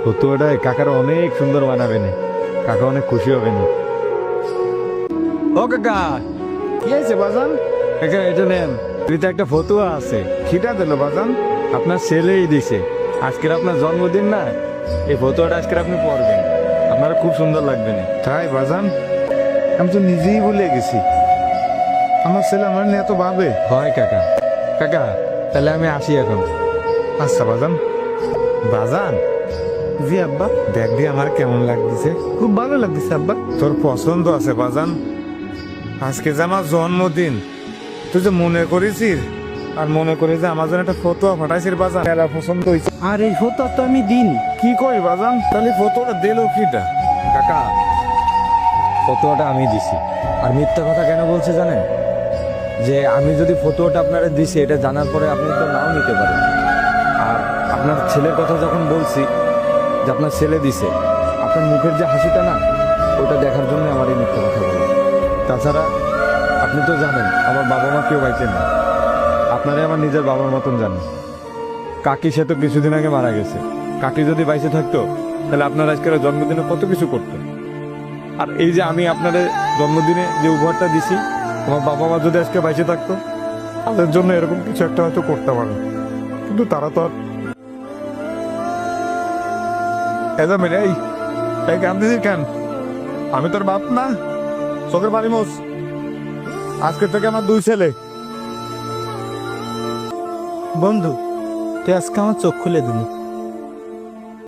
ফতুয়াটা কাকার অনেক সুন্দর বানাবে না, কাকা অনেক খুশি হবে না। ও কাকা, কি হয়েছে বাজান? কাকা এটা নেন, এতে একটা ফতুয়া আছে। খিটা দিল বাজান? আপনার ছেলেই দিছে, আজকের আপনার জন্মদিন না, এই ফতুয়াটা আজকের আপনি পড়বেন, আপনার খুব সুন্দর লাগবে না। তাই বাজান? আমি তো নিজেই ভুলে গেছি, আমার ছেলে আমার নিয়ে এত ভাবে। হয় কাকা। কাকা তাহলে আমি আসি এখন। আচ্ছা বাজান। বাজান, জি আব্বা। দেখ দিয়ে আমার কেমন লাগতেছে? খুব ভালো লাগতেছে আব্বা। তোর পছন্দ আছে বাজান? আজকে যে আমার জন্মদিন, তুই যে মনে করেছিস আর মনে করে যে আমার জন্য একটা ফটোয়া ফাটাইছিস বাজান, এরা পছন্দ হয়েছে। আর এই ফটো তো আমি দিইনি। কি কই বাজান? তাহলে ফটোটা দিল কিটা? কাকা ফতুয়াটা আমি দিছি, আর মিথ্যা কথা কেন বলছে জানেন? যে আমি যদি ফতুয়াটা আপনারা দিছি এটা জানার পরে আপনি তো নাও নিতে পারেন। আর আপনার ছেলের কথা যখন বলছি যে আপনার ছেলে দিছে, আপনার মুখের যে হাসিটা না, ওটা দেখার জন্য আমার এই মিথ্যা কথা বলা। তাছাড়া আপনি তো জানেন আমার বাবা মা কেউ বাইতেন না, আপনারাই আমার নিজের বাবার মতন জানেন। কাকি সে তো কিছুদিন আগে মারা গেছে, কাকি যদি বাইসে থাকতো তাহলে আপনার আজকের জন্মদিনে কত কিছু করতেন। আর এই যে আমি আপনাদের জন্মদিনে যে উপহারটা দিছি, আমার বাবা মা যদি আজকে বাইসে থাকতো তাদের জন্য এরকম কিছু একটা হয়তো করতে পারে, কিন্তু তারা তো আর। এই কান্দিস কেন? আমি তোর বাপ না? চোখের বাড়ি মোস, আজকে থেকে আমার দুই ছেলে। বন্ধু, তুই আজকে আমার চোখ খুলে দিলি।